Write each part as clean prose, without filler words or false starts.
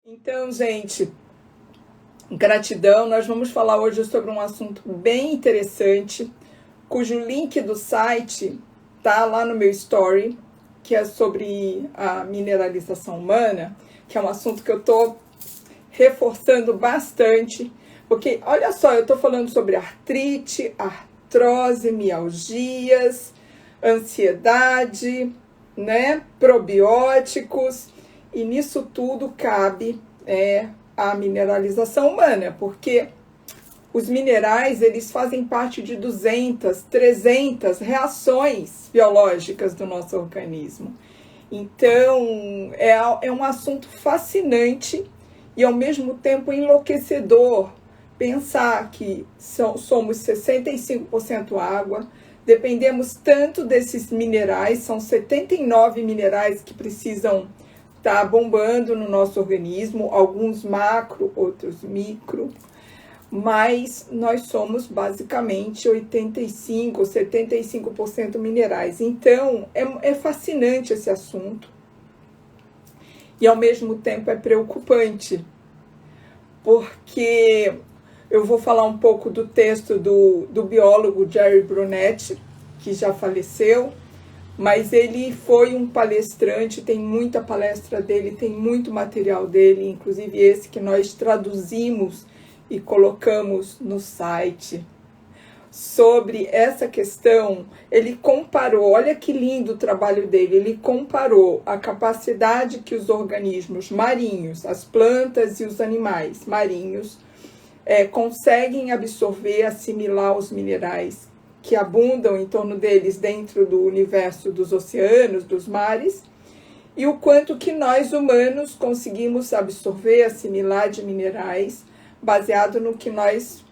Então, gente, gratidão. Nós vamos falar hoje sobre um assunto bem interessante, cujo link do site tá lá no meu story, que é sobre a mineralização humana, que é um assunto que eu tô reforçando bastante, porque olha só, eu tô falando sobre artrite, artrose, mialgias, ansiedade, né, probióticos, e nisso tudo cabe a mineralização humana, porque os minerais, eles fazem parte de 200, 300 reações biológicas do nosso organismo. Então, é um assunto fascinante e, ao mesmo tempo, enlouquecedor pensar que somos 65% água, dependemos tanto desses minerais, são 79 minerais que precisam estar bombando no nosso organismo, alguns macro, outros micro, mas nós somos basicamente 85%, 75% minerais. Então, é fascinante esse assunto e, ao mesmo tempo, é preocupante, porque eu vou falar um pouco do texto do biólogo Jerry Brunetti, que já faleceu, mas ele foi um palestrante, tem muita palestra dele, tem muito material dele, inclusive esse que nós traduzimos e colocamos no site. Sobre essa questão, ele comparou, olha que lindo o trabalho dele, ele comparou a capacidade que os organismos marinhos, as plantas e os animais marinhos, conseguem absorver, assimilar os minerais que abundam em torno deles dentro do universo dos oceanos, dos mares, e o quanto que nós humanos conseguimos absorver, assimilar de minerais, baseado no que nós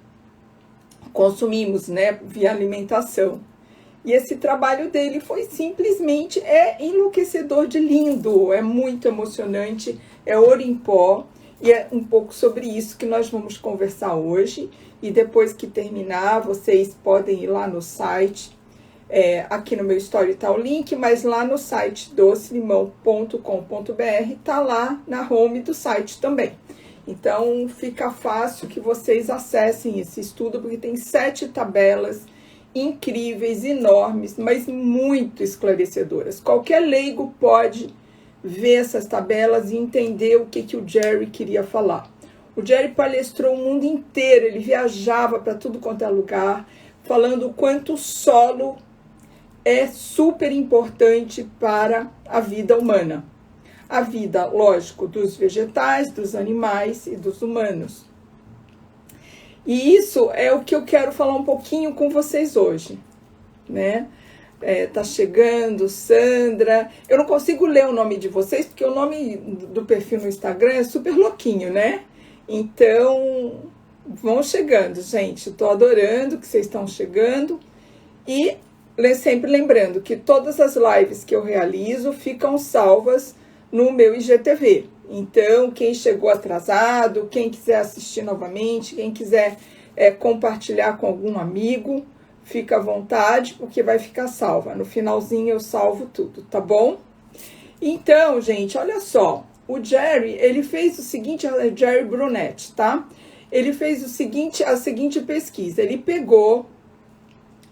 consumimos, né, via alimentação. E esse trabalho dele foi simplesmente enlouquecedor de lindo, é muito emocionante, é ouro em pó, e é um pouco sobre isso que nós vamos conversar hoje. E depois que terminar, vocês podem ir lá no site, aqui no meu story está o link, mas lá no site docelimão.com.br está lá na home do site também. Então, fica fácil que vocês acessem esse estudo, porque tem 7 tabelas incríveis, enormes, mas muito esclarecedoras. Qualquer leigo pode ver essas tabelas e entender o que o Jerry queria falar. O Jerry palestrou o mundo inteiro, ele viajava para tudo quanto é lugar, falando o quanto o solo é super importante para a vida humana. A vida, lógico, dos vegetais, dos animais e dos humanos. E isso é o que eu quero falar um pouquinho com vocês hoje, né? Tá chegando, Sandra. Eu não consigo ler o nome de vocês, porque o nome do perfil no Instagram é super louquinho, né? Então, vão chegando, gente. Estou adorando que vocês estão chegando. E sempre lembrando que todas as lives que eu realizo ficam salvas no meu IGTV. Então, quem chegou atrasado, quem quiser assistir novamente, quem quiser compartilhar com algum amigo, fica à vontade, porque vai ficar salva. No finalzinho eu salvo tudo, tá bom? Então, gente, olha só. O Jerry, ele fez o seguinte, Jerry Brunetti, tá? Ele fez a seguinte pesquisa. Ele pegou,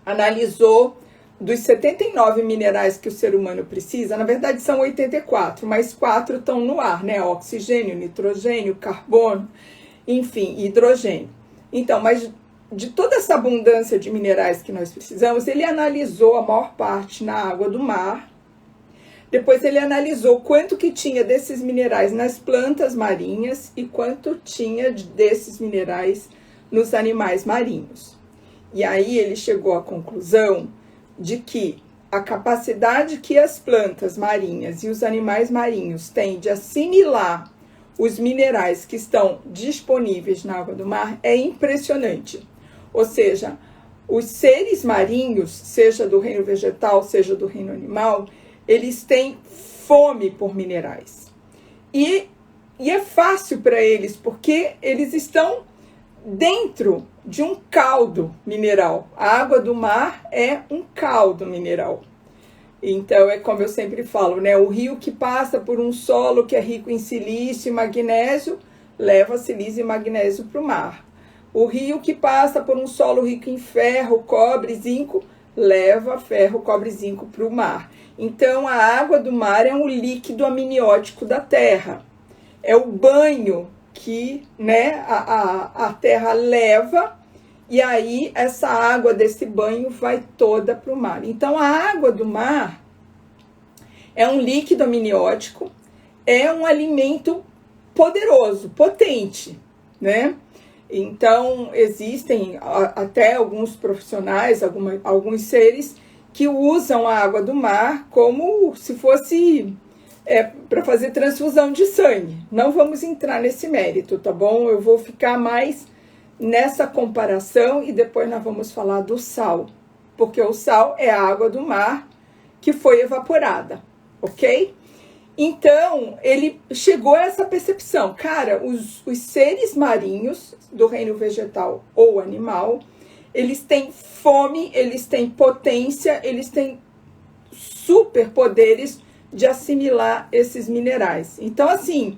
analisou dos 79 minerais que o ser humano precisa, na verdade são 84, mas 4 estão no ar, né? Oxigênio, nitrogênio, carbono, enfim, hidrogênio. Então, mas de toda essa abundância de minerais que nós precisamos, ele analisou a maior parte na água do mar. Depois ele analisou quanto que tinha desses minerais nas plantas marinhas e quanto tinha desses minerais nos animais marinhos. E aí ele chegou à conclusão de que a capacidade que as plantas marinhas e os animais marinhos têm de assimilar os minerais que estão disponíveis na água do mar é impressionante. Ou seja, os seres marinhos, seja do reino vegetal, seja do reino animal, eles têm fome por minerais. E é fácil para eles, porque eles estão dentro de um caldo mineral. A água do mar é um caldo mineral. Então, é como eu sempre falo, né? O rio que passa por um solo que é rico em silício e magnésio, leva silício e magnésio para o mar. O rio que passa por um solo rico em ferro, cobre, zinco, leva ferro, cobre, zinco para o mar. Então, a água do mar é um líquido amniótico da terra. É o banho que, né, a terra leva, e aí essa água desse banho vai toda para o mar. Então, a água do mar é um líquido amniótico, é um alimento poderoso, potente, né? Então, existem até alguns profissionais, alguns seres que usam a água do mar como se fosse para fazer transfusão de sangue. Não vamos entrar nesse mérito, tá bom? Eu vou ficar mais nessa comparação e depois nós vamos falar do sal, porque o sal é a água do mar que foi evaporada, ok? Então, ele chegou a essa percepção. Cara, os seres marinhos do reino vegetal ou animal, eles têm fome, eles têm potência, eles têm superpoderes de assimilar esses minerais. Então, assim,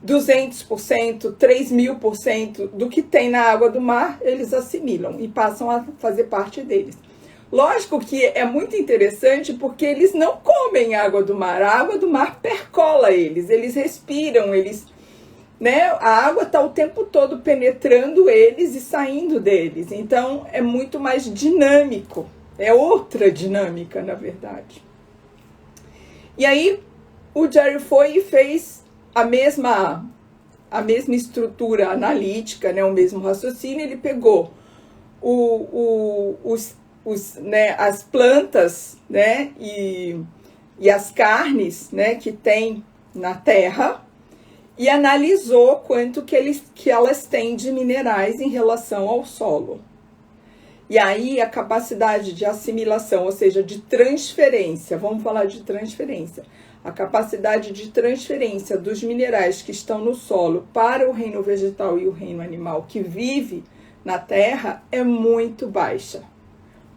200%, 3.000% do que tem na água do mar, eles assimilam e passam a fazer parte deles. Lógico que é muito interessante porque eles não comem água do mar. A água do mar percola eles respiram, né? A água está o tempo todo penetrando eles e saindo deles. Então, é muito mais dinâmico. É outra dinâmica, na verdade. E aí, o Jerry foi e fez a mesma estrutura analítica, né? O mesmo raciocínio. Ele pegou né, as plantas, né, e as carnes, né, que tem na terra e analisou quanto que elas têm de minerais em relação ao solo. E aí a capacidade de assimilação, ou seja, de transferência, vamos falar de transferência, a capacidade de transferência dos minerais que estão no solo para o reino vegetal e o reino animal que vive na terra é muito baixa.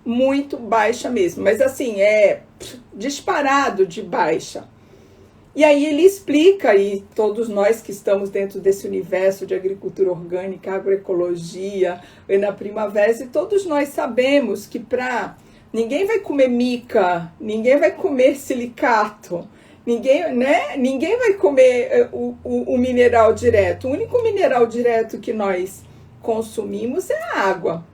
Muito baixa mesmo, mas assim, é disparado de baixa. E aí ele explica, e todos nós que estamos dentro desse universo de agricultura orgânica, agroecologia, Ana Primavera, todos nós sabemos que ninguém vai comer mica, ninguém vai comer silicato, ninguém vai comer o mineral direto. O único mineral direto que nós consumimos é a água.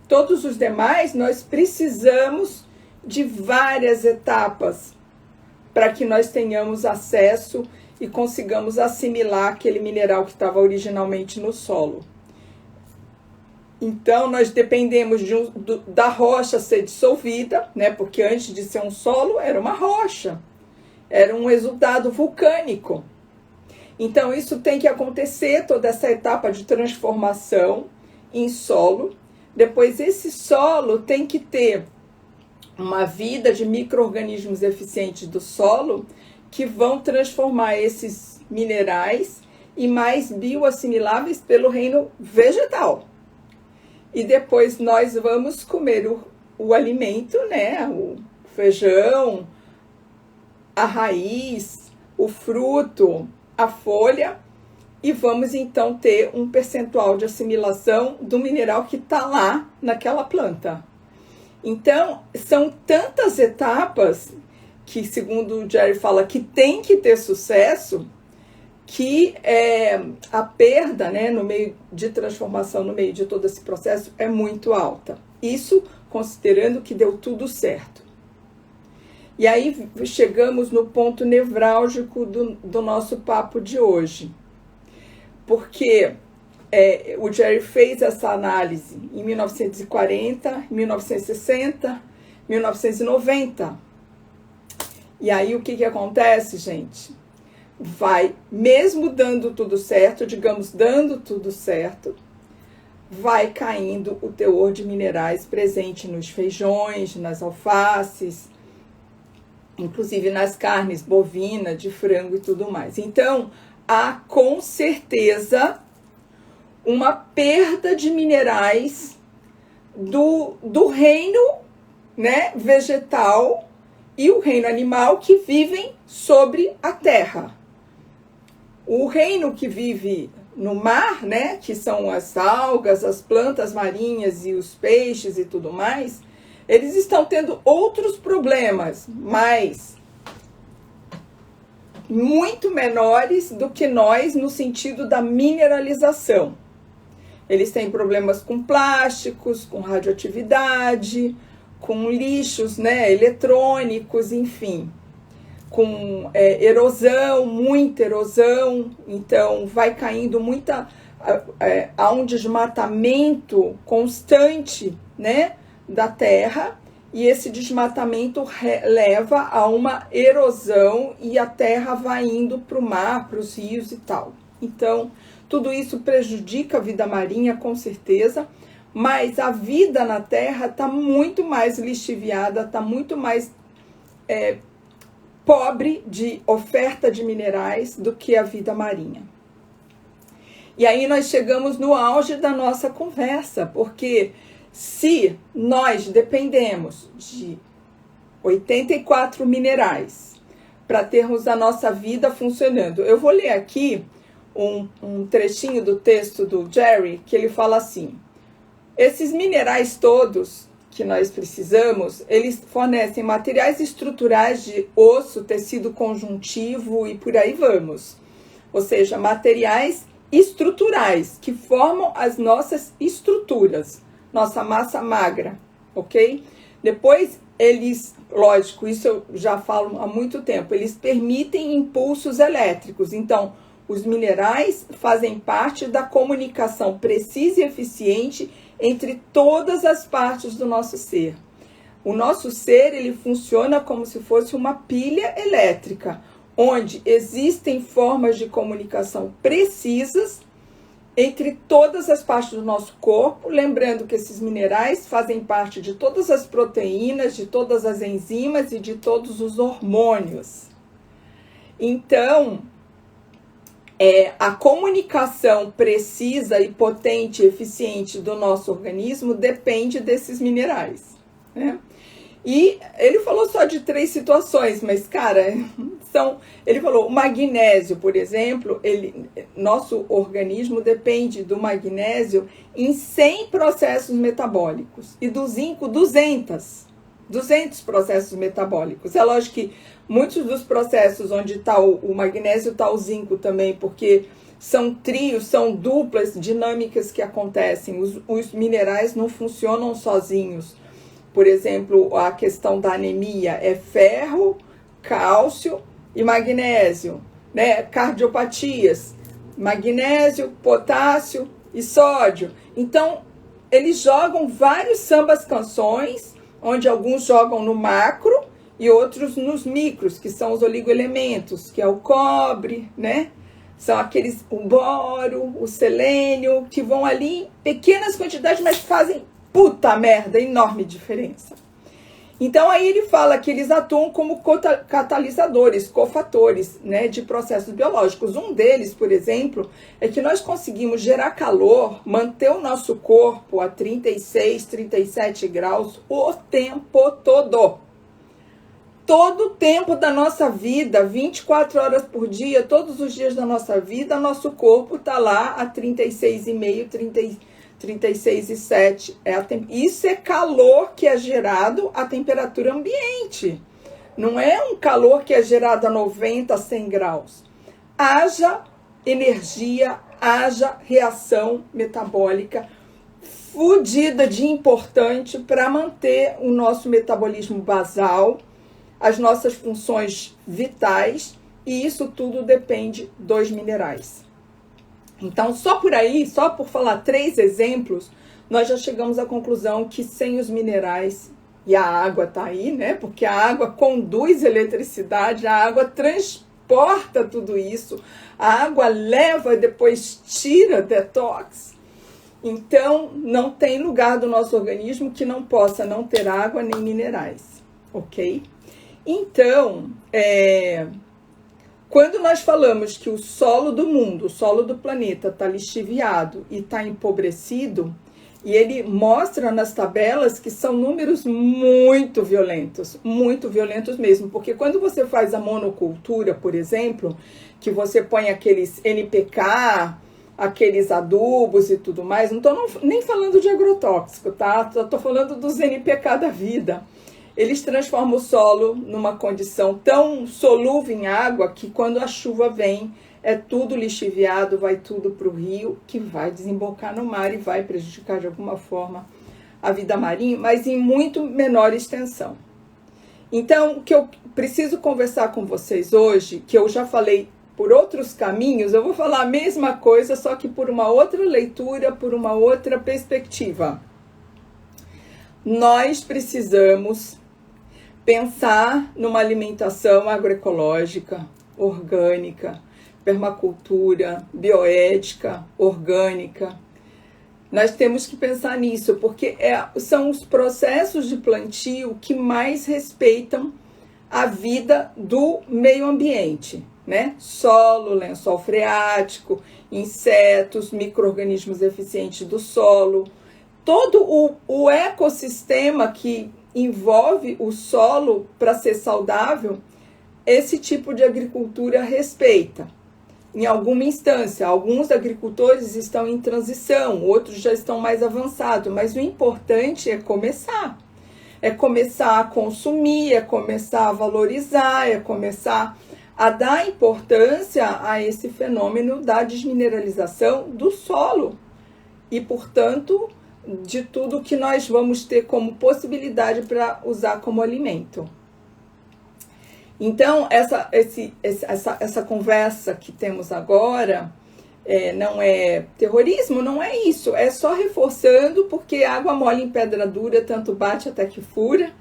Todos os demais, nós precisamos de várias etapas para que nós tenhamos acesso e consigamos assimilar aquele mineral que estava originalmente no solo. Então, nós dependemos da rocha ser dissolvida, né? Porque antes de ser um solo, era uma rocha, era um resultado vulcânico. Então, isso tem que acontecer, toda essa etapa de transformação em solo. Depois, esse solo tem que ter uma vida de micro-organismos eficientes do solo que vão transformar esses minerais em mais bioassimiláveis pelo reino vegetal. E depois nós vamos comer o alimento, né? O feijão, a raiz, o fruto, a folha, e vamos então ter um percentual de assimilação do mineral que está lá naquela planta. Então, são tantas etapas que, segundo o Jerry fala, que tem que ter sucesso, que a perda, né, no meio de transformação, no meio de todo esse processo, é muito alta. Isso considerando que deu tudo certo. E aí chegamos no ponto nevrálgico do nosso papo de hoje. Porque o Jerry fez essa análise em 1940, 1960, 1990. E aí o que acontece, gente? Mesmo dando tudo certo, digamos, dando tudo certo, vai caindo o teor de minerais presente nos feijões, nas alfaces, inclusive nas carnes bovina, de frango e tudo mais. Então, há com certeza uma perda de minerais do reino, né, vegetal e o reino animal que vivem sobre a terra. O reino que vive no mar, né, que são as algas, as plantas marinhas e os peixes e tudo mais, eles estão tendo outros problemas, mas muito menores do que nós no sentido da mineralização. Eles têm problemas com plásticos, com radioatividade, com lixos, né, eletrônicos, enfim, com erosão, muita erosão. Então vai caindo há um desmatamento constante, né, da terra, e esse desmatamento leva a uma erosão e a terra vai indo para o mar, para os rios e tal. Então tudo isso prejudica a vida marinha, com certeza, mas a vida na terra está muito mais lixiviada, está muito mais pobre de oferta de minerais do que a vida marinha. E aí nós chegamos no auge da nossa conversa, porque se nós dependemos de 84 minerais para termos a nossa vida funcionando, eu vou ler aqui um trechinho do texto do Jerry, que ele fala assim: esses minerais todos que nós precisamos, eles fornecem materiais estruturais de osso, tecido conjuntivo e por aí vamos. Ou seja, materiais estruturais que formam as nossas estruturas, nossa massa magra, ok? Depois eles, lógico, isso eu já falo há muito tempo, eles permitem impulsos elétricos. Então, os minerais fazem parte da comunicação precisa e eficiente entre todas as partes do nosso ser. O nosso ser, ele funciona como se fosse uma pilha elétrica, onde existem formas de comunicação precisas entre todas as partes do nosso corpo, lembrando que esses minerais fazem parte de todas as proteínas, de todas as enzimas e de todos os hormônios. Então, a comunicação precisa e potente e eficiente do nosso organismo depende desses minerais, né? E ele falou só de 3 situações, mas, cara, ele falou, o magnésio, por exemplo, nosso organismo depende do magnésio em 100 processos metabólicos, e do zinco, 200 processos metabólicos. É lógico que muitos dos processos onde está o magnésio, está o zinco também, porque são trios, são duplas dinâmicas que acontecem. Os minerais não funcionam sozinhos. Por exemplo, a questão da anemia é ferro, cálcio e magnésio, né? Cardiopatias, magnésio, potássio e sódio. Então, eles jogam vários sambas canções, onde alguns jogam no macro e outros nos micros, que são os oligoelementos, que é o cobre, né? São aqueles, o boro, o selênio, que vão ali em pequenas quantidades, mas fazem, puta merda, enorme diferença. Então aí ele fala que eles atuam como catalisadores, cofatores, né, de processos biológicos. Um deles, por exemplo, é que nós conseguimos gerar calor, manter o nosso corpo a 36, 37 graus o tempo todo. Todo o tempo da nossa vida, 24 horas por dia, todos os dias da nossa vida, nosso corpo está lá a 36,5, 36,7. Isso é calor que é gerado à temperatura ambiente. Não é um calor que é gerado a 90, 100 graus. Haja energia, haja reação metabólica fodida de importante para manter o nosso metabolismo basal, as nossas funções vitais, e isso tudo depende dos minerais. Então, só por aí, só por falar 3 exemplos, nós já chegamos à conclusão que sem os minerais, e a água está aí, né? Porque a água conduz eletricidade, a água transporta tudo isso, a água leva e depois tira detox. Então, não tem lugar do nosso organismo que não possa não ter água nem minerais, ok? Então, quando nós falamos que o solo do mundo, o solo do planeta está lixiviado e está empobrecido, E ele mostra nas tabelas que são números muito violentos mesmo, porque quando você faz a monocultura, por exemplo, que você põe aqueles NPK, aqueles adubos e tudo mais, não estou nem falando de agrotóxico, tá? Estou falando dos NPK da vida. Eles transformam o solo numa condição tão solúvel em água que quando a chuva vem, é tudo lixiviado, vai tudo para o rio, que vai desembocar no mar e vai prejudicar de alguma forma a vida marinha, mas em muito menor extensão. Então, o que eu preciso conversar com vocês hoje, que eu já falei por outros caminhos, eu vou falar a mesma coisa, só que por uma outra leitura, por uma outra perspectiva. Nós precisamos pensar numa alimentação agroecológica, orgânica, permacultura, bioética, orgânica. Nós temos que pensar nisso, porque são os processos de plantio que mais respeitam a vida do meio ambiente, né? Solo, lençol freático, insetos, micro-organismos eficientes do solo, todo o ecossistema que envolve o solo para ser saudável, esse tipo de agricultura respeita. Em alguma instância, alguns agricultores estão em transição, outros já estão mais avançados, mas o importante é começar. É começar a consumir, é começar a valorizar, é começar a dar importância a esse fenômeno da desmineralização do solo e, portanto, de tudo que nós vamos ter como possibilidade para usar como alimento. Então, essa conversa que temos agora não é terrorismo, não é isso, é só reforçando, porque água mole em pedra dura, tanto bate até que fura.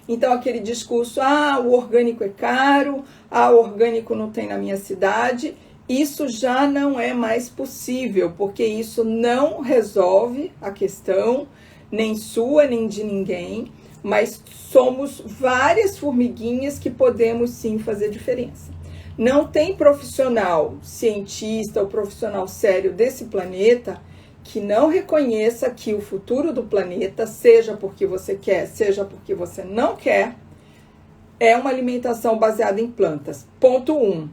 Então, aquele discurso, o orgânico é caro, o orgânico não tem na minha cidade, isso já não é mais possível, porque isso não resolve a questão, nem sua, nem de ninguém, mas somos várias formiguinhas que podemos sim fazer diferença. Não tem profissional, cientista ou profissional sério desse planeta que não reconheça que o futuro do planeta, seja porque você quer, seja porque você não quer, é uma alimentação baseada em plantas. Ponto 1.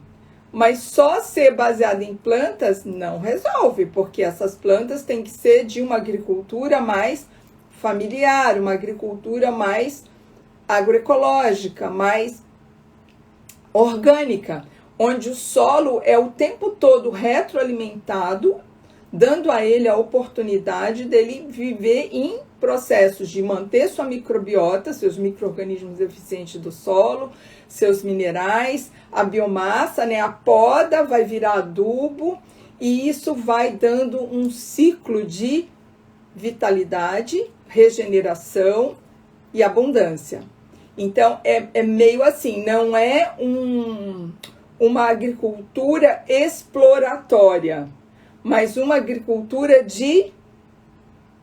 Mas só ser baseada em plantas não resolve, porque essas plantas têm que ser de uma agricultura mais familiar, uma agricultura mais agroecológica, mais orgânica, onde o solo é o tempo todo retroalimentado, dando a ele a oportunidade dele viver em processos de manter sua microbiota, seus micro-organismos eficientes do solo, seus minerais, a biomassa, né, a poda vai virar adubo, e isso vai dando um ciclo de vitalidade, regeneração e abundância. Então, é meio assim, não é uma agricultura exploratória, mas uma agricultura de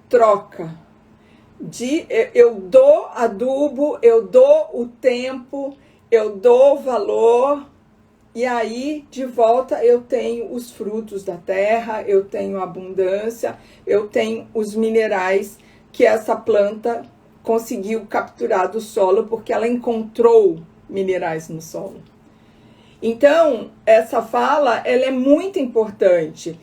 troca. Eu dou adubo, eu dou o tempo, eu dou valor, e aí, de volta, eu tenho os frutos da terra, eu tenho abundância, eu tenho os minerais que essa planta conseguiu capturar do solo, porque ela encontrou minerais no solo. Então, essa fala, ela é muito importante.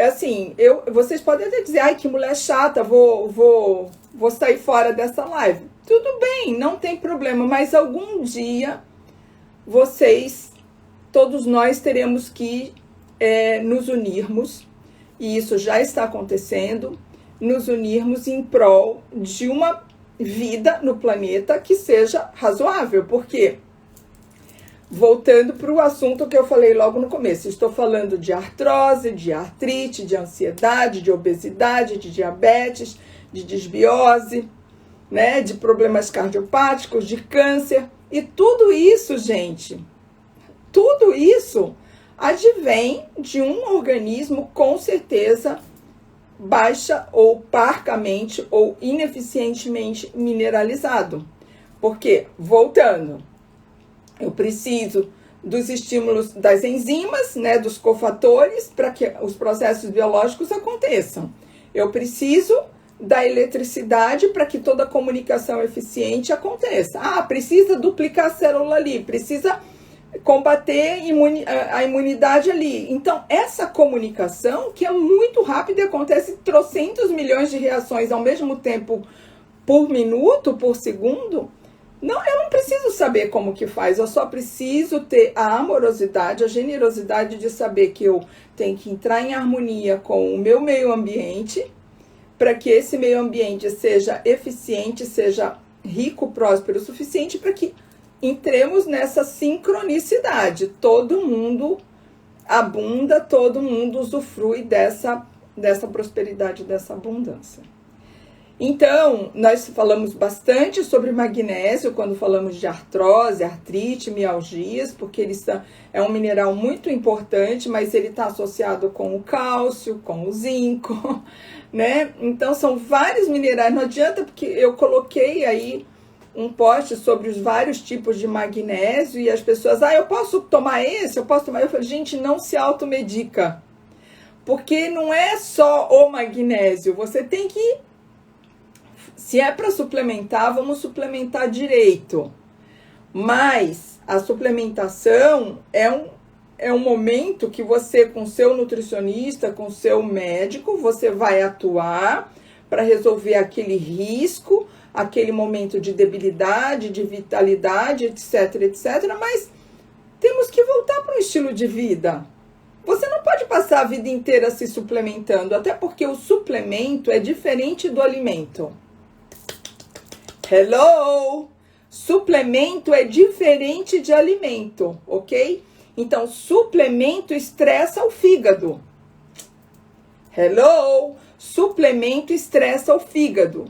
Assim, vocês podem até dizer, que mulher chata, vou sair fora dessa live. Tudo bem, não tem problema, mas algum dia todos nós teremos que nos unirmos, e isso já está acontecendo, nos unirmos em prol de uma vida no planeta que seja razoável, porque, voltando para o assunto que eu falei logo no começo, estou falando de artrose, de artrite, de ansiedade, de obesidade, de diabetes, de desbiose, né, de problemas cardiopáticos, de câncer, e tudo isso, gente, tudo isso advém de um organismo com certeza baixa ou parcamente ou ineficientemente mineralizado. Porque, voltando, eu preciso dos estímulos das enzimas, né, dos cofatores, para que os processos biológicos aconteçam. Eu preciso da eletricidade para que toda a comunicação eficiente aconteça. Ah, precisa duplicar a célula ali, precisa combater a imunidade ali. Então, essa comunicação, que é muito rápida e acontece trocentos milhões de reações ao mesmo tempo, por minuto, por segundo, eu não preciso saber como que faz, eu só preciso ter a amorosidade, a generosidade de saber que eu tenho que entrar em harmonia com o meu meio ambiente, para que esse meio ambiente seja eficiente, seja rico, próspero o suficiente para que entremos nessa sincronicidade. Todo mundo abunda, todo mundo usufrui dessa prosperidade, dessa abundância. Então, nós falamos bastante sobre magnésio quando falamos de artrose, artrite, mialgias, porque ele é um mineral muito importante, mas ele está associado com o cálcio, com o zinco, né? Então, são vários minerais. Não adianta, porque eu coloquei aí um post sobre os vários tipos de magnésio e as pessoas, eu posso tomar esse, eu posso tomar... Eu falei, gente, não se automedica, porque não é só o magnésio, você tem que... Se é para suplementar, vamos suplementar direito. Mas a suplementação é um momento que você, com seu nutricionista, com seu médico, você vai atuar para resolver aquele risco, aquele momento de debilidade, de vitalidade, etc, etc. Mas temos que voltar para um estilo de vida. Você não pode passar a vida inteira se suplementando, até porque o suplemento é diferente do alimento. Hello! Suplemento é diferente de alimento, ok? Então, suplemento estressa o fígado. Hello! Suplemento estressa o fígado.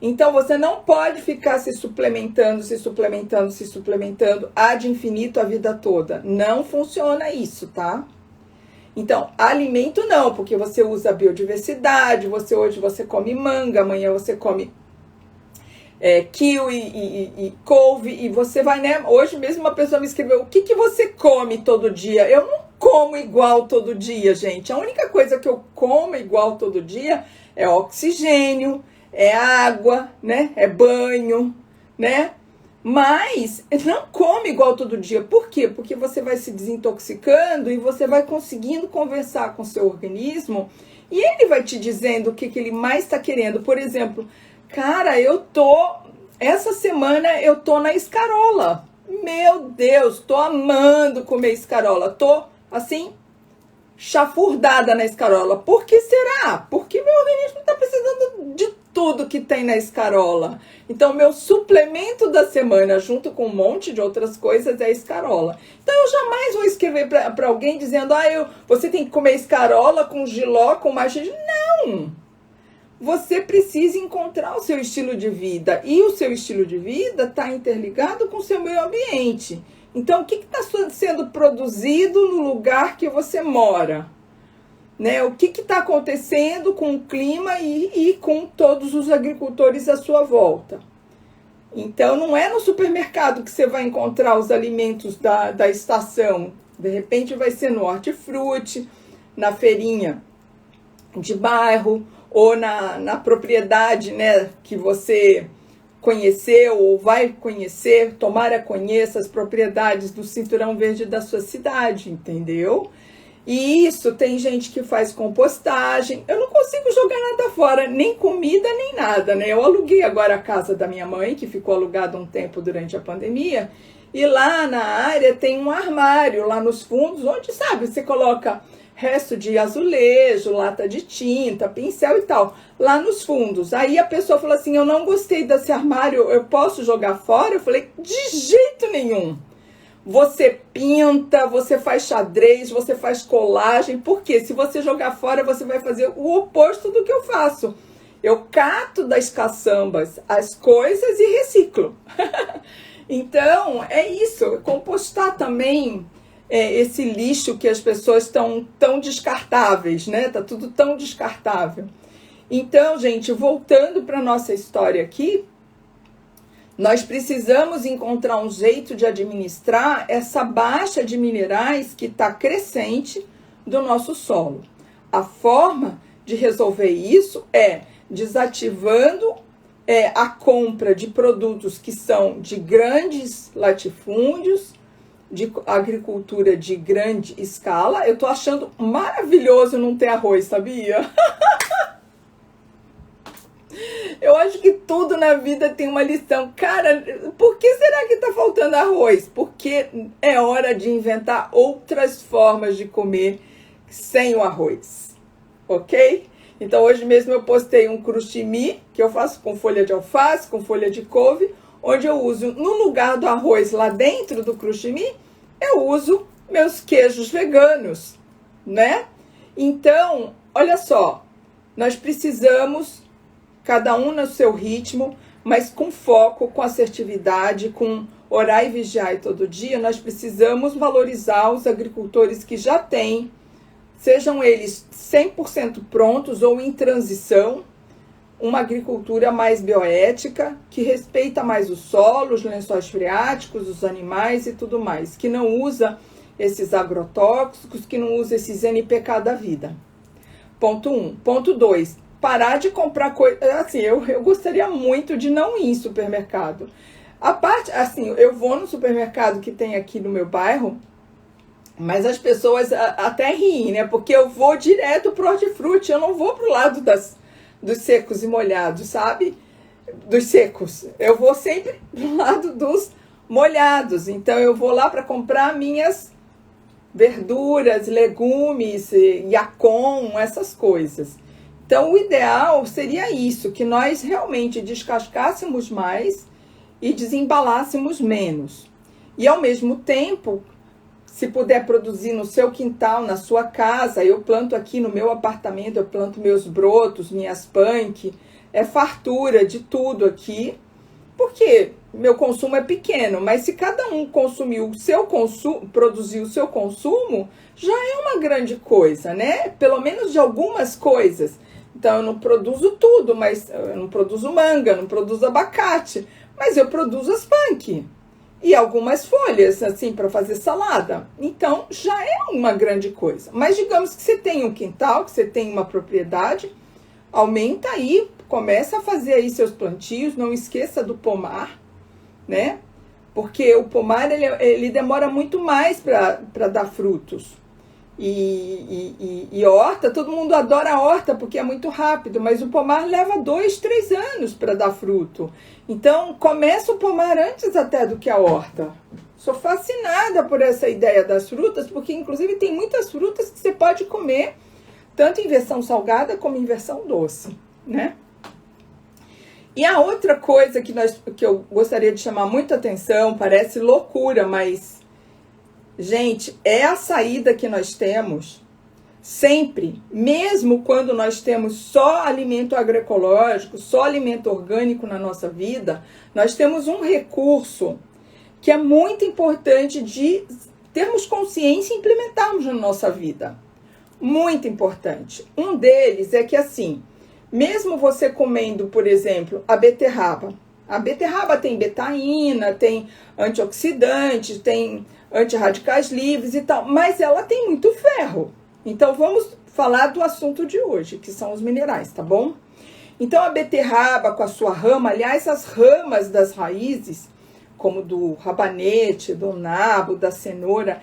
Então, você não pode ficar se suplementando ad infinito a vida toda. Não funciona isso, tá? Então, alimento não, porque você usa biodiversidade, hoje você come manga, amanhã você come kiwi e couve, e você vai, né? Hoje mesmo uma pessoa me escreveu, o que você come todo dia? Eu não como igual todo dia, gente. A única coisa que eu como igual todo dia é oxigênio, é água, né? É banho, né? Mas não come igual todo dia. Por quê? Porque você vai se desintoxicando e você vai conseguindo conversar com o seu organismo e ele vai te dizendo o que ele mais está querendo. Por exemplo, cara, essa semana eu tô na escarola. Meu Deus, tô amando comer escarola. Tô, assim, chafurdada na escarola. Por que será? Porque meu organismo tá precisando de tudo que tem na escarola. Então, meu suplemento da semana, junto com um monte de outras coisas, é a escarola. Então, eu jamais vou escrever para alguém dizendo, você tem que comer escarola com jiló, com magia. Não! Você precisa encontrar o seu estilo de vida. E o seu estilo de vida está interligado com o seu meio ambiente. Então, o que está sendo produzido no lugar que você mora? Né? O que está acontecendo com o clima e com todos os agricultores à sua volta? Então, não é no supermercado que você vai encontrar os alimentos da estação. De repente, vai ser no hortifruti, na feirinha de bairro, ou na propriedade, né, que você conheceu ou vai conhecer, tomara conheça as propriedades do cinturão verde da sua cidade, entendeu? E isso, tem gente que faz compostagem. Eu não consigo jogar nada fora, nem comida, nem nada, né? Eu aluguei agora a casa da minha mãe, que ficou alugada um tempo durante a pandemia, e lá na área tem um armário, lá nos fundos, onde, sabe, você coloca resto de azulejo, lata de tinta, pincel e tal, lá nos fundos. Aí a pessoa falou assim, eu não gostei desse armário, eu posso jogar fora? Eu falei, de jeito nenhum. Você pinta, você faz xadrez, você faz colagem, porque se você jogar fora, você vai fazer o oposto do que eu faço. Eu cato das caçambas as coisas e reciclo. Então, é isso, compostar também esse lixo que as pessoas estão tão descartáveis, né? Tá tudo tão descartável. Então, gente, voltando para nossa história aqui, nós precisamos encontrar um jeito de administrar essa baixa de minerais que está crescente do nosso solo. A forma de resolver isso é desativando a compra de produtos que são de grandes latifúndios, de agricultura de grande escala. Eu tô achando maravilhoso não ter arroz, sabia? Eu acho que tudo na vida tem uma lição. Cara, por que será que tá faltando arroz? Porque é hora de inventar outras formas de comer sem o arroz, ok? Então hoje mesmo eu postei um crushimi, que eu faço com folha de alface, com folha de couve, onde eu uso, no lugar do arroz lá dentro do crushimi, eu uso meus queijos veganos, né? Então, olha só, nós precisamos, cada um no seu ritmo, mas com foco, com assertividade, com orar e vigiar todo dia, nós precisamos valorizar os agricultores que já têm, sejam eles 100% prontos ou em transição, uma agricultura mais bioética, que respeita mais o solo, os lençóis freáticos, os animais e tudo mais, que não usa esses agrotóxicos, que não usa esses NPK da vida. Ponto 1. Ponto 2. Parar de comprar coisa. Assim, eu gostaria muito de não ir em supermercado. A parte, assim, eu vou no supermercado que tem aqui no meu bairro, mas as pessoas até riem, né? Porque eu vou direto pro hortifruti, eu não vou pro lado dos secos e molhados, sabe? Dos secos. Eu vou sempre pro lado dos molhados. Então eu vou lá para comprar minhas verduras, legumes, yacon, essas coisas. Então o ideal seria isso, que nós realmente descascássemos mais e desembalássemos menos. E ao mesmo tempo, se puder produzir no seu quintal, na sua casa, eu planto aqui no meu apartamento, eu planto meus brotos, minhas punk, fartura de tudo aqui, porque meu consumo é pequeno, mas se cada um consumir o seu consumo, produzir o seu consumo, já é uma grande coisa, né? Pelo menos de algumas coisas. Então eu não produzo tudo, mas eu não produzo manga, não produzo abacate, mas eu produzo as punk. E algumas folhas, assim, para fazer salada. Então, já é uma grande coisa. Mas digamos que você tem um quintal, que você tem uma propriedade, aumenta aí, começa a fazer aí seus plantios, não esqueça do pomar, né? Porque o pomar, ele demora muito mais para dar frutos. E horta, todo mundo adora a horta porque é muito rápido, mas o pomar leva 2, 3 anos para dar fruto. Então, começa o pomar antes até do que a horta. Sou fascinada por essa ideia das frutas, porque inclusive tem muitas frutas que você pode comer, tanto em versão salgada como em versão doce, né? E a outra coisa que eu gostaria de chamar muita atenção, parece loucura, mas... gente, é a saída que nós temos sempre, mesmo quando nós temos só alimento agroecológico, só alimento orgânico na nossa vida, nós temos um recurso que é muito importante de termos consciência e implementarmos na nossa vida. Muito importante. Um deles é que, assim, mesmo você comendo, por exemplo, a beterraba tem betaína, tem antioxidante, tem antirradicais livres e tal, mas ela tem muito ferro. Então vamos falar do assunto de hoje, que são os minerais, tá bom? Então a beterraba com a sua rama, aliás, as ramas das raízes, como do rabanete, do nabo, da cenoura,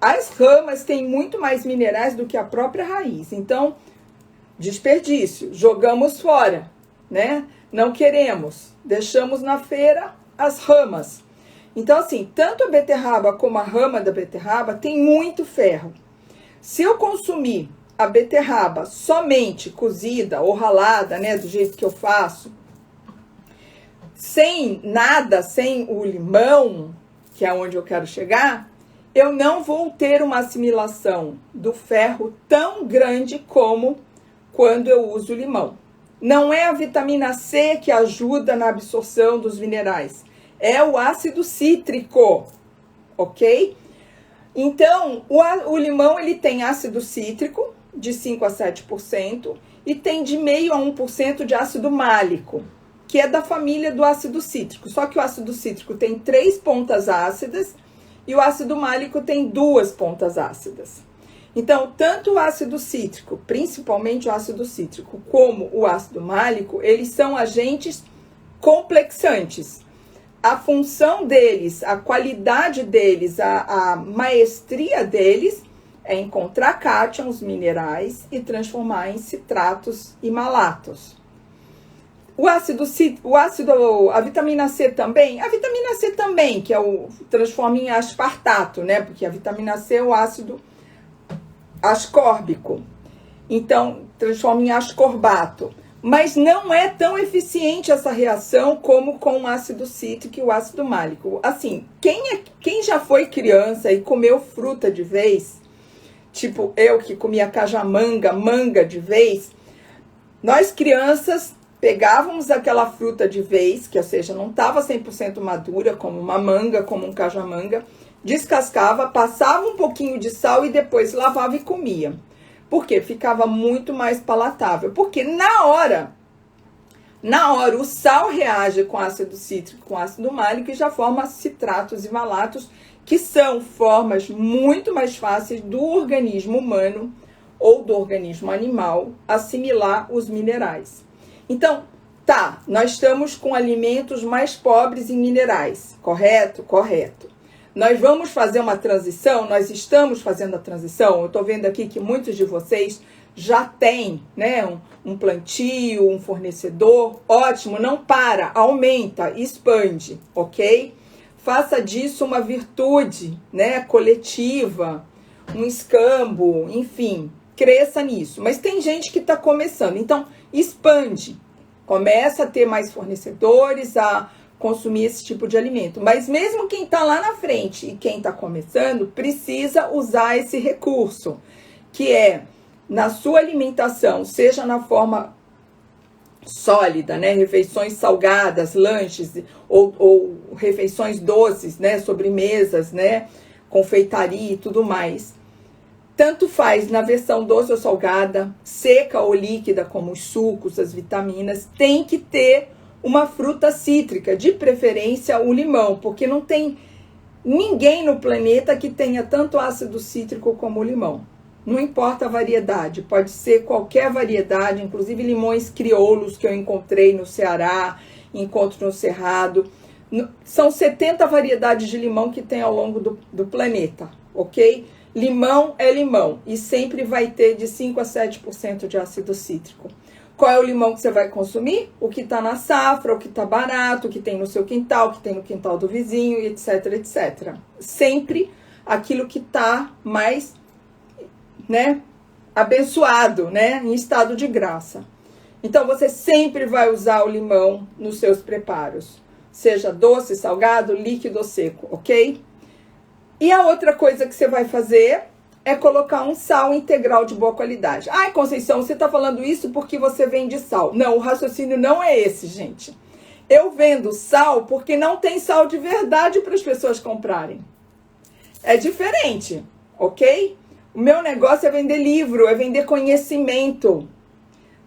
as ramas têm muito mais minerais do que a própria raiz. Então, desperdício, jogamos fora, né? Não queremos, deixamos na feira as ramas. Então, assim, tanto a beterraba como a rama da beterraba tem muito ferro. Se eu consumir a beterraba somente cozida ou ralada, né, do jeito que eu faço, sem nada, sem o limão, que é onde eu quero chegar, eu não vou ter uma assimilação do ferro tão grande como quando eu uso o limão. Não é a vitamina C que ajuda na absorção dos minerais, é o ácido cítrico, ok? Então, o limão, ele tem ácido cítrico de 5 a 7% e tem de 0,5 a 1% de ácido málico, que é da família do ácido cítrico. Só que o ácido cítrico tem 3 pontas ácidas e o ácido málico tem 2 pontas ácidas. Então, tanto o ácido cítrico, principalmente o ácido cítrico, como o ácido málico, eles são agentes complexantes. A função deles, a qualidade deles, a maestria deles é encontrar cátions, minerais, e transformar em citratos e malatos. A vitamina C também, que transforma em aspartato, né? Porque a vitamina C é o ácido ascórbico. Então, transforma em ascorbato. Mas não é tão eficiente essa reação como com o ácido cítrico e o ácido málico. Assim, quem já foi criança e comeu fruta de vez, tipo eu que comia cajamanga, manga de vez, nós crianças pegávamos aquela fruta de vez, que ou seja, não estava 100% madura, como uma manga, como um cajamanga, descascava, passava um pouquinho de sal e depois lavava e comia. Porque ficava muito mais palatável. Porque na hora o sal reage com ácido cítrico, com ácido málico e já forma citratos e malatos, que são formas muito mais fáceis do organismo humano ou do organismo animal assimilar os minerais. Então, nós estamos com alimentos mais pobres em minerais, correto? Correto. Nós vamos fazer uma transição, nós estamos fazendo a transição. Eu estou vendo aqui que muitos de vocês já têm, né, um plantio, um fornecedor. Ótimo, não para, aumenta, expande, ok? Faça disso uma virtude, né, coletiva, um escambo, enfim, cresça nisso. Mas tem gente que está começando, então expande, começa a ter mais fornecedores, a consumir esse tipo de alimento. Mas mesmo quem está lá na frente e quem está começando, precisa usar esse recurso, que é, na sua alimentação, seja na forma sólida, né, refeições salgadas, lanches, ou refeições doces, né, sobremesas, né, confeitaria e tudo mais. Tanto faz na versão doce ou salgada, seca ou líquida, como os sucos, as vitaminas, tem que ter uma fruta cítrica, de preferência o limão, porque não tem ninguém no planeta que tenha tanto ácido cítrico como o limão. Não importa a variedade, pode ser qualquer variedade, inclusive limões crioulos que eu encontrei no Ceará, encontro no Cerrado. São 70 variedades de limão que tem ao longo do planeta, ok? Limão é limão e sempre vai ter de 5 a 7% de ácido cítrico. Qual é o limão que você vai consumir? O que está na safra, o que está barato, o que tem no seu quintal, o que tem no quintal do vizinho, etc, etc. Sempre aquilo que está mais, né, abençoado, né, em estado de graça. Então, você sempre vai usar o limão nos seus preparos. Seja doce, salgado, líquido ou seco, ok? E a outra coisa que você vai fazer é colocar um sal integral de boa qualidade. Ai, Conceição, você está falando isso porque você vende sal. Não, o raciocínio não é esse, gente. Eu vendo sal porque não tem sal de verdade para as pessoas comprarem. É diferente, ok? O meu negócio é vender livro, é vender conhecimento.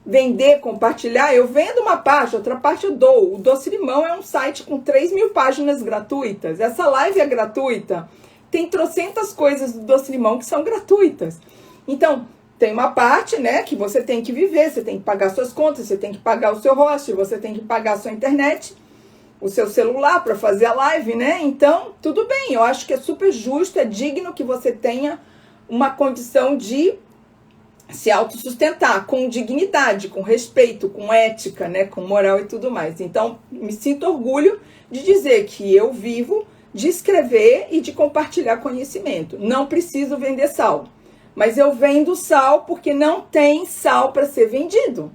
Vender, compartilhar, eu vendo uma parte, outra parte eu dou. O Doce Limão é um site com 3.000 páginas gratuitas. Essa live é gratuita. Tem trocentas coisas do Doce Limão que são gratuitas. Então, tem uma parte, né, que você tem que viver, você tem que pagar suas contas, você tem que pagar o seu host, você tem que pagar a sua internet, o seu celular para fazer a live, né? Então, tudo bem, eu acho que é super justo, é digno que você tenha uma condição de se autossustentar com dignidade, com respeito, com ética, né, com moral e tudo mais. Então, me sinto orgulho de dizer que eu vivo de escrever e de compartilhar conhecimento. Não preciso vender sal, mas eu vendo sal porque não tem sal para ser vendido.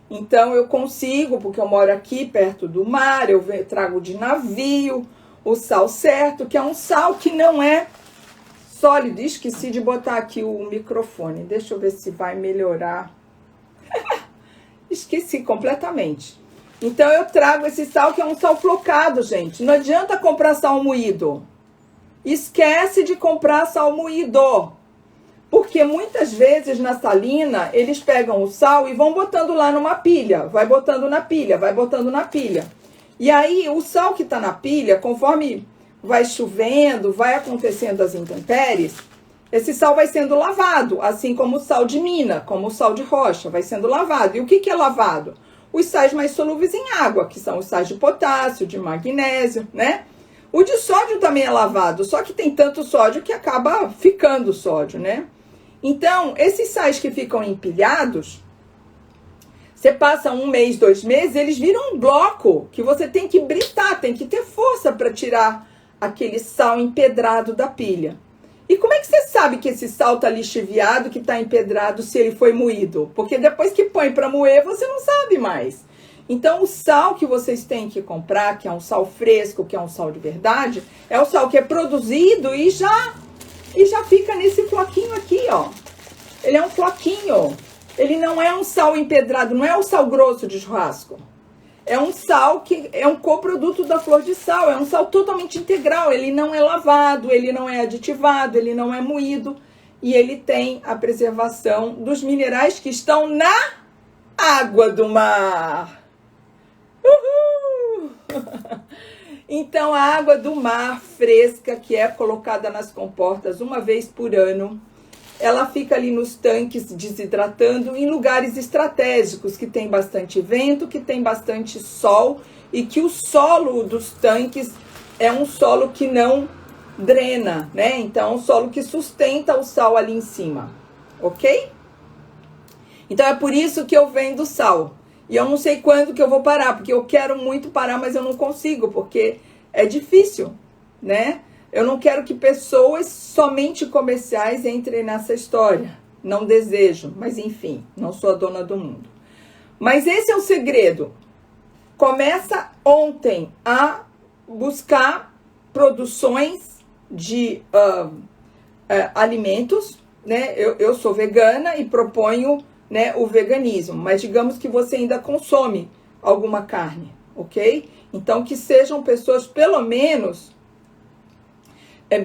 Então eu consigo, porque eu moro aqui perto do mar, eu trago de navio o sal certo, que é um sal que não é sólido. Esqueci de botar aqui o microfone, deixa eu ver se vai melhorar. Esqueci completamente. Então, eu trago esse sal que é um sal flocado, gente. Não adianta comprar sal moído. Esquece de comprar sal moído. Porque muitas vezes na salina, eles pegam o sal e vão botando lá numa pilha. Vai botando na pilha, vai botando na pilha. E aí, o sal que está na pilha, conforme vai chovendo, vai acontecendo as intempéries, esse sal vai sendo lavado, assim como o sal de mina, como o sal de rocha, vai sendo lavado. E o que é lavado? Os sais mais solúveis em água, que são os sais de potássio, de magnésio, né? O de sódio também é lavado, só que tem tanto sódio que acaba ficando sódio, né? Então, esses sais que ficam empilhados, você passa 1 mês, 2 meses, eles viram um bloco que você tem que britar, tem que ter força para tirar aquele sal empedrado da pilha. E como é que você sabe que esse sal está lixiviado, que está empedrado, se ele foi moído? Porque depois que põe para moer, você não sabe mais. Então, o sal que vocês têm que comprar, que é um sal fresco, que é um sal de verdade, é o sal que é produzido e já fica nesse floquinho aqui, ó. Ele é um floquinho. Ele não é um sal empedrado, não é o sal grosso de churrasco. É um sal que é um coproduto da flor de sal, é um sal totalmente integral. Ele não é lavado, ele não é aditivado, ele não é moído. E ele tem a preservação dos minerais que estão na água do mar. Uhul! Então, a água do mar fresca, que é colocada nas comportas 1 vez por ano, ela fica ali nos tanques desidratando em lugares estratégicos, que tem bastante vento, que tem bastante sol e que o solo dos tanques é um solo que não drena, né? Então, é um solo que sustenta o sal ali em cima, ok? Então, é por isso que eu vendo sal. E eu não sei quando que eu vou parar, porque eu quero muito parar, mas eu não consigo, porque é difícil, né? Eu não quero que pessoas somente comerciais entrem nessa história. Não desejo, mas enfim, não sou a dona do mundo. Mas esse é o segredo. Começa ontem a buscar produções de alimentos, né? Eu sou vegana e proponho, né, o veganismo, mas digamos que você ainda consome alguma carne, ok? Então, que sejam pessoas, pelo menos,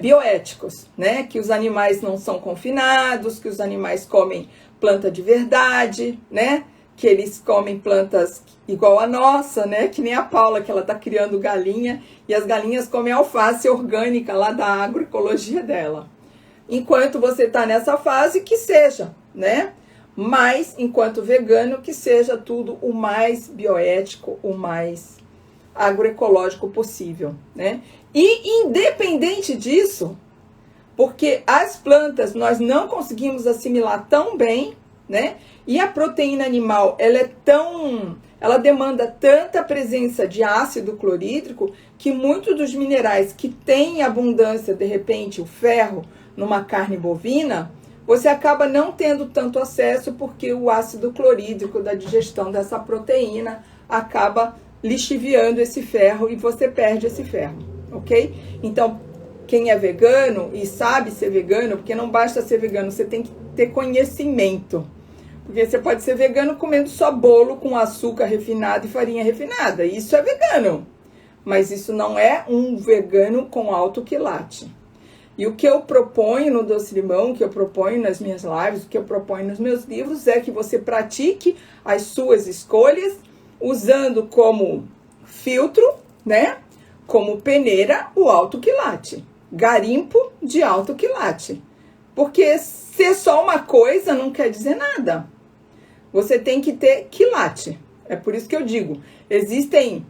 bioéticos, né? Que os animais não são confinados, que os animais comem planta de verdade, né? Que eles comem plantas igual a nossa, né? Que nem a Paula, que ela tá criando galinha, e as galinhas comem alface orgânica lá da agroecologia dela. Enquanto você tá nessa fase, que seja, né? Mas, enquanto vegano, que seja tudo o mais bioético, o mais agroecológico possível, né? E independente disso, porque as plantas nós não conseguimos assimilar tão bem, né? E a proteína animal, ela demanda tanta presença de ácido clorídrico que muitos dos minerais que têm abundância, de repente, o ferro numa carne bovina, você acaba não tendo tanto acesso porque o ácido clorídrico da digestão dessa proteína acaba lixiviando esse ferro e você perde esse ferro, ok? Então, quem é vegano e sabe ser vegano, porque não basta ser vegano, você tem que ter conhecimento. Porque você pode ser vegano comendo só bolo com açúcar refinado e farinha refinada. Isso é vegano. Mas isso não é um vegano com alto quilate. E o que eu proponho no Doce Limão, o que eu proponho nas minhas lives, o que eu proponho nos meus livros é que você pratique as suas escolhas usando como filtro, né? Como peneira, o alto quilate. Garimpo de alto quilate. Porque ser só uma coisa não quer dizer nada. Você tem que ter quilate. É por isso que eu digo, existem,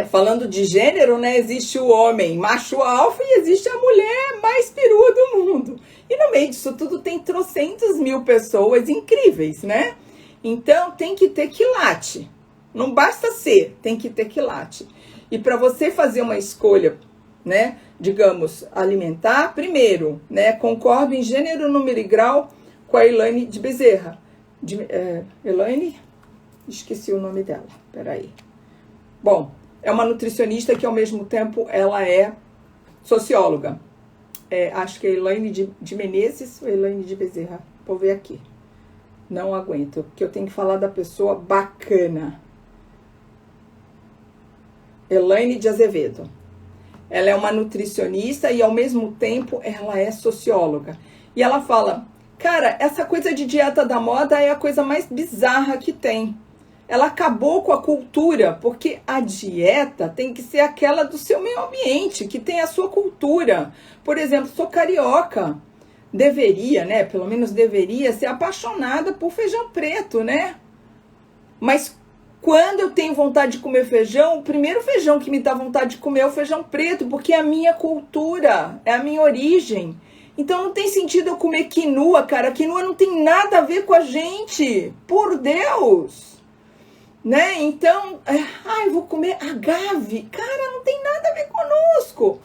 falando de gênero, né? Existe o homem macho alfa e existe a mulher mais perua do mundo. E no meio disso tudo tem trocentas mil pessoas incríveis, né? Então tem que ter quilate. Não basta ser, tem que ter quilate. E para você fazer uma escolha, né? Digamos, alimentar, primeiro, né? Concordo em gênero, número e grau com a Elaine de Bezerra. Elaine? Esqueci o nome dela, peraí. Bom, é uma nutricionista que ao mesmo tempo ela é socióloga. Acho que é Elaine de Menezes ou Elaine de Bezerra. Vou ver aqui. Não aguento, porque eu tenho que falar da pessoa bacana. Elaine de Azevedo. Ela é uma nutricionista e ao mesmo tempo ela é socióloga. E ela fala, cara, essa coisa de dieta da moda é a coisa mais bizarra que tem. Ela acabou com a cultura, porque a dieta tem que ser aquela do seu meio ambiente, que tem a sua cultura. Por exemplo, sou carioca. deveria, né? Pelo menos deveria ser apaixonada por feijão preto, né? Mas quando eu tenho vontade de comer feijão, o primeiro feijão que me dá vontade de comer é o feijão preto, porque é a minha cultura, é a minha origem. Então não tem sentido eu comer quinoa, cara. Quinoa não tem nada a ver com a gente, por Deus. Né? Então, eu vou comer agave. Cara, não tem nada a ver conosco.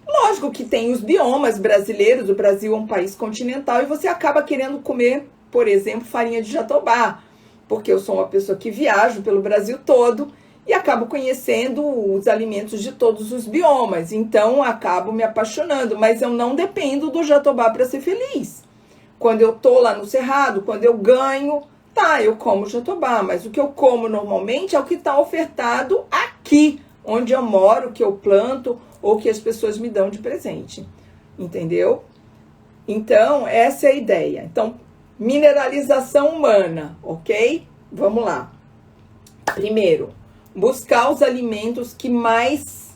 Lógico que tem os biomas brasileiros, o Brasil é um país continental e você acaba querendo comer, por exemplo, farinha de jatobá, porque eu sou uma pessoa que viajo pelo Brasil todo e acabo conhecendo os alimentos de todos os biomas, então acabo me apaixonando, mas eu não dependo do jatobá para ser feliz. Quando eu tô lá no cerrado, quando eu ganho, eu como jatobá, mas o que eu como normalmente é o que está ofertado aqui, onde eu moro, que eu planto, ou que as pessoas me dão de presente, entendeu? Então, essa é a ideia. Então, mineralização humana, ok? Vamos lá. Primeiro, buscar os alimentos que mais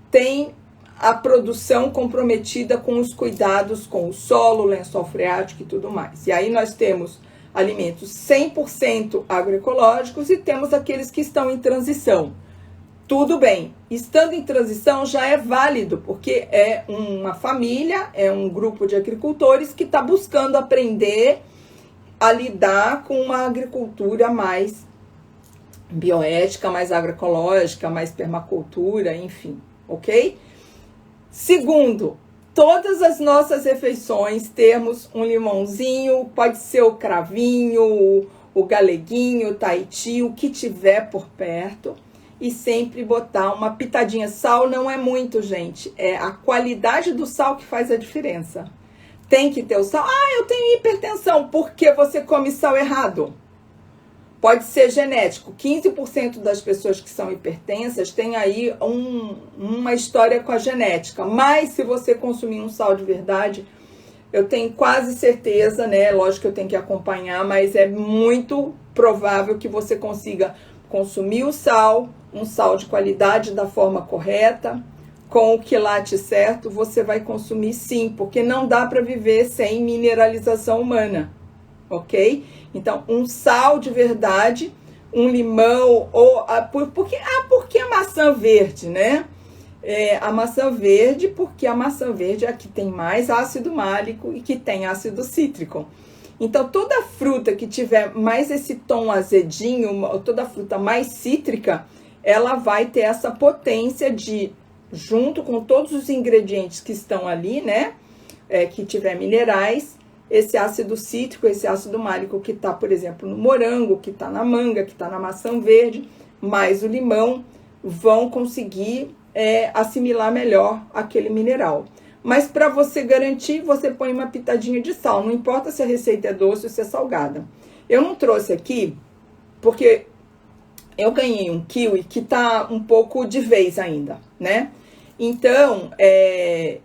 têm a produção comprometida com os cuidados com o solo, lençol freático e tudo mais. E aí nós temos alimentos 100% agroecológicos e temos aqueles que estão em transição. Tudo bem, estando em transição já é válido, porque é uma família, é um grupo de agricultores que está buscando aprender a lidar com uma agricultura mais bioética, mais agroecológica, mais permacultura, enfim, ok? Segundo, todas as nossas refeições temos um limãozinho, pode ser o cravinho, o galeguinho, o Tahiti, o que tiver por perto. E sempre botar uma pitadinha. Sal não é muito, gente. É a qualidade do sal que faz a diferença. Tem que ter o sal. Eu tenho hipertensão. Porque você come sal errado? Pode ser genético. 15% das pessoas que são hipertensas têm aí uma história com a genética. Mas se você consumir um sal de verdade, eu tenho quase certeza, né? Lógico que eu tenho que acompanhar, mas é muito provável que você consiga consumir o sal, um sal de qualidade da forma correta, com o quilate certo, você vai consumir sim, porque não dá para viver sem mineralização humana, ok? Então, um sal de verdade, um limão, porque a maçã verde, né? A maçã verde, porque a maçã verde é a que tem mais ácido málico e que tem ácido cítrico. Então, toda fruta que tiver mais esse tom azedinho, toda fruta mais cítrica, ela vai ter essa potência de, junto com todos os ingredientes que estão ali, né? Que tiver minerais, esse ácido cítrico, esse ácido málico que está, por exemplo, no morango, que está na manga, que está na maçã verde, mais o limão, vão conseguir assimilar melhor aquele mineral. Mas para você garantir, você põe uma pitadinha de sal. Não importa se a receita é doce ou se é salgada. Eu não trouxe aqui, porque eu ganhei um kiwi que tá um pouco de vez ainda, né? Então,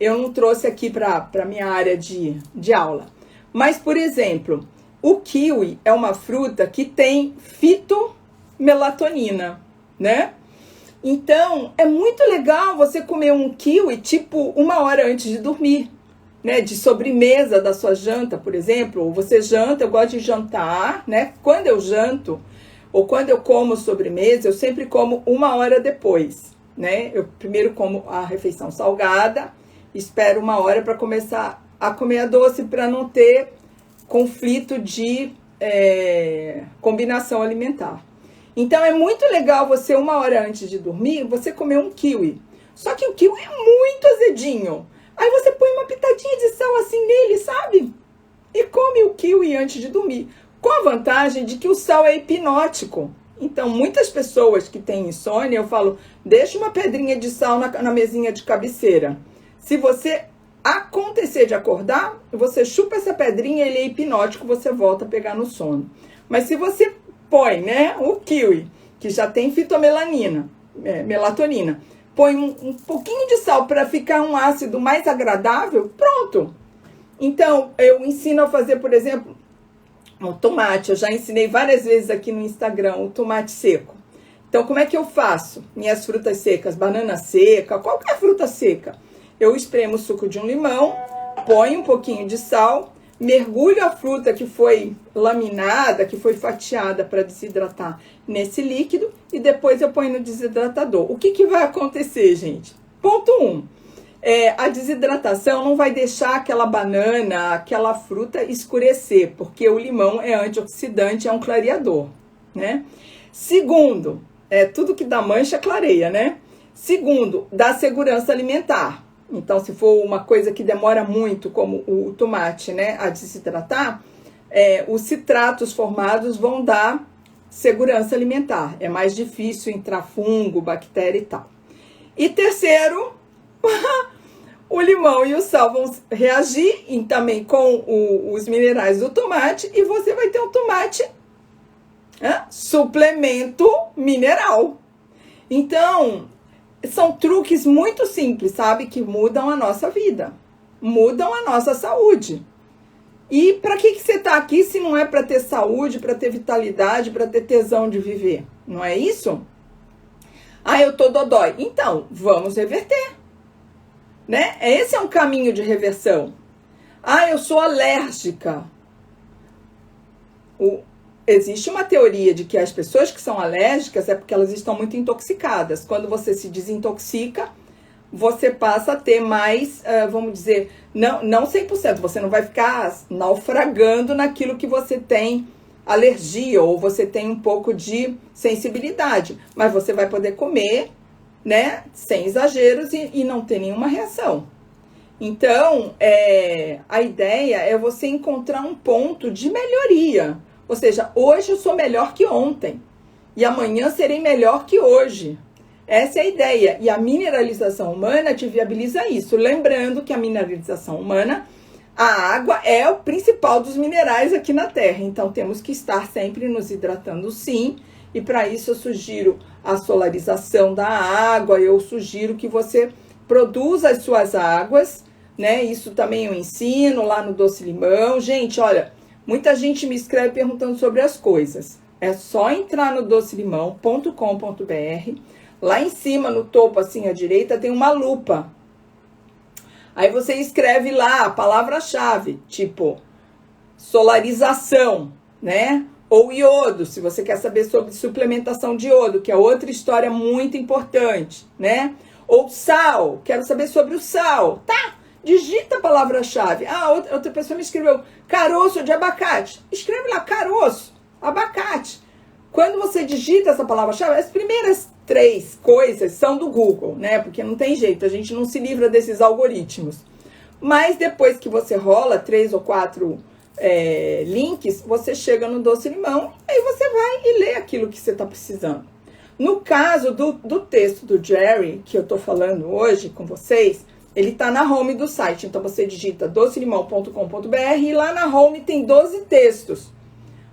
eu não trouxe aqui para minha área de aula. Mas, por exemplo, o kiwi é uma fruta que tem fitomelatonina, né? Então, é muito legal você comer um kiwi, tipo, 1 hora antes de dormir, né? De sobremesa da sua janta, por exemplo. Ou você janta, eu gosto de jantar, né? Quando eu janto, ou quando eu como sobremesa, eu sempre como 1 hora depois, né? Eu primeiro como a refeição salgada, espero 1 hora para começar a comer a doce, para não ter conflito de combinação alimentar. Então, é muito legal você, 1 hora antes de dormir, você comer um kiwi. Só que o kiwi é muito azedinho. Aí você põe uma pitadinha de sal assim nele, sabe? E come o kiwi antes de dormir. Com a vantagem de que o sal é hipnótico. Então, muitas pessoas que têm insônia, eu falo, deixa uma pedrinha de sal na mesinha de cabeceira. Se você acontecer de acordar, você chupa essa pedrinha, ele é hipnótico, você volta a pegar no sono. Mas se você põe, né, o kiwi, que já tem melatonina, põe um pouquinho de sal para ficar um ácido mais agradável, pronto. Então, eu ensino a fazer, por exemplo, o tomate. Eu já ensinei várias vezes aqui no Instagram, o tomate seco. Então, como é que eu faço? Minhas frutas secas, banana seca, qualquer fruta seca. Eu espremo o suco de um limão, põe um pouquinho de sal, mergulho a fruta que foi laminada, que foi fatiada para desidratar nesse líquido e depois eu ponho no desidratador. O que que vai acontecer, gente? Ponto 1. A desidratação não vai deixar aquela banana, aquela fruta escurecer, porque o limão é antioxidante, é um clareador, né? Segundo, tudo que dá mancha clareia, né? Segundo, dá segurança alimentar. Então, se for uma coisa que demora muito, como o tomate, né, a desidratar, os citratos formados vão dar segurança alimentar. É mais difícil entrar fungo, bactéria e tal. E terceiro, o limão e o sal vão reagir também com os minerais do tomate e você vai ter um tomate suplemento mineral. Então, são truques muito simples, sabe? Que mudam a nossa vida, mudam a nossa saúde. E para que você tá aqui se não é para ter saúde, para ter vitalidade, para ter tesão de viver? Não é isso? Eu tô dodói. Então, vamos reverter, né? Esse é um caminho de reversão. Eu sou alérgica. Existe uma teoria de que as pessoas que são alérgicas é porque elas estão muito intoxicadas. Quando você se desintoxica, você passa a ter mais, vamos dizer, não 100%, você não vai ficar naufragando naquilo que você tem alergia ou você tem um pouco de sensibilidade, mas você vai poder comer, né, sem exageros e não ter nenhuma reação. Então, a ideia é você encontrar um ponto de melhoria. Ou seja, hoje eu sou melhor que ontem e amanhã serei melhor que hoje. Essa é a ideia. E a mineralização humana te viabiliza isso. Lembrando que a mineralização humana, a água é o principal dos minerais aqui na Terra. Então, temos que estar sempre nos hidratando, sim. E para isso eu sugiro a solarização da água. Eu sugiro que você produza as suas águas, né? Isso também eu ensino lá no Doce Limão. Gente, olha, muita gente me escreve perguntando sobre as coisas. É só entrar no docelimão.com.br. Lá em cima, no topo, assim, à direita, tem uma lupa. Aí você escreve lá a palavra-chave, tipo solarização, né? Ou iodo, se você quer saber sobre suplementação de iodo, que é outra história muito importante, né? Ou sal, quero saber sobre o sal. Tá, digita a palavra-chave. Outra pessoa me escreveu caroço de abacate. Escreve lá, caroço, abacate. Quando você digita essa palavra-chave, as primeiras 3 coisas são do Google, né? Porque não tem jeito, a gente não se livra desses algoritmos. Mas depois que você rola 3 ou 4 links, você chega no Doce Limão e aí você vai e lê aquilo que você está precisando. No caso do texto do Jerry, que eu estou falando hoje com vocês, ele está na home do site. Então você digita docelimão.com.br e lá na home tem 12 textos.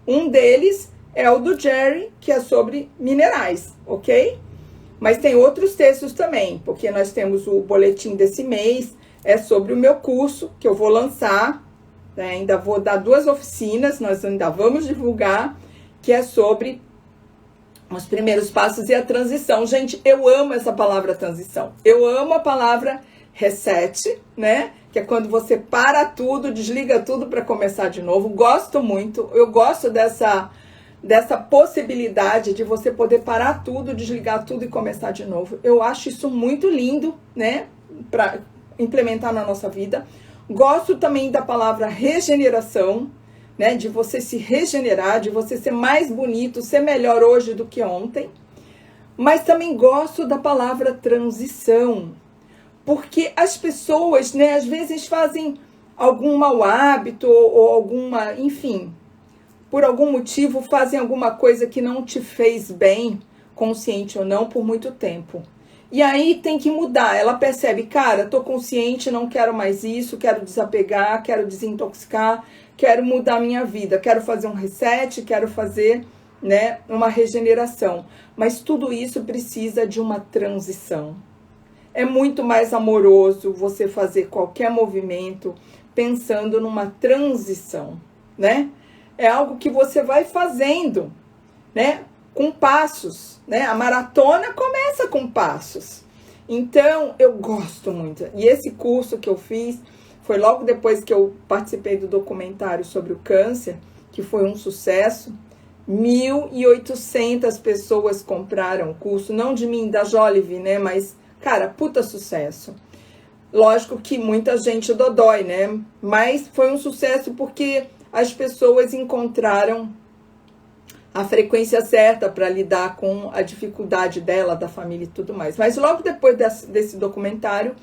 Um deles é o do Jerry, que é sobre minerais, ok? Mas tem outros textos também, porque nós temos o boletim desse mês, é sobre o meu curso, que eu vou lançar, né? Ainda vou dar 2 oficinas, nós ainda vamos divulgar, que é sobre os primeiros passos e a transição. Gente, eu amo essa palavra transição. Eu amo a palavra reset, né? Que é quando você para tudo, desliga tudo para começar de novo. Gosto muito, eu gosto dessa possibilidade de você poder parar tudo, desligar tudo e começar de novo. Eu acho isso muito lindo, né, para implementar na nossa vida. Gosto também da palavra regeneração, né, de você se regenerar, de você ser mais bonito, ser melhor hoje do que ontem. Mas também gosto da palavra transição, porque as pessoas, né, às vezes fazem algum mau hábito ou alguma, enfim, por algum motivo fazem alguma coisa que não te fez bem, consciente ou não, por muito tempo. E aí tem que mudar. Ela percebe, cara, tô consciente, não quero mais isso, quero desapegar, quero desintoxicar, quero mudar minha vida, quero fazer um reset, quero fazer, né, uma regeneração. Mas tudo isso precisa de uma transição. É muito mais amoroso você fazer qualquer movimento pensando numa transição, né? É algo que você vai fazendo, né? Com passos, né? A maratona começa com passos. Então, eu gosto muito. E esse curso que eu fiz Foi logo depois que eu participei do documentário sobre o câncer, que foi um sucesso. 1.800 pessoas compraram o curso, não de mim, da Jolive, né? Mas, cara, puta sucesso. Lógico que muita gente dodói, né? Mas foi um sucesso porque as pessoas encontraram a frequência certa para lidar com a dificuldade dela, da família e tudo mais. Mas logo depois desse documentário,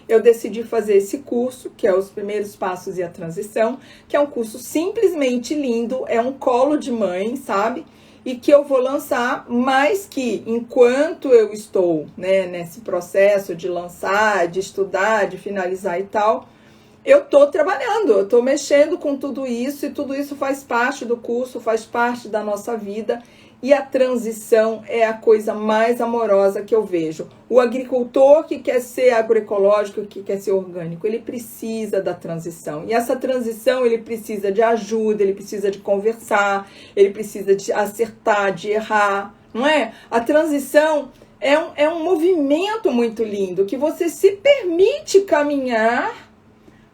eu decidi fazer esse curso, que é Os Primeiros Passos e a Transição, que é um curso simplesmente lindo, é um colo de mãe, sabe? E que eu vou lançar, mas que enquanto eu estou, né, nesse processo de lançar, de estudar, de finalizar e tal, eu estou trabalhando, eu estou mexendo com tudo isso, e tudo isso faz parte do curso, faz parte da nossa vida. E a transição é a coisa mais amorosa que eu vejo. O agricultor que quer ser agroecológico, que quer ser orgânico, ele precisa da transição. E essa transição, ele precisa de ajuda, ele precisa de conversar, ele precisa de acertar, de errar, não é? A transição é um movimento muito lindo, que você se permite caminhar,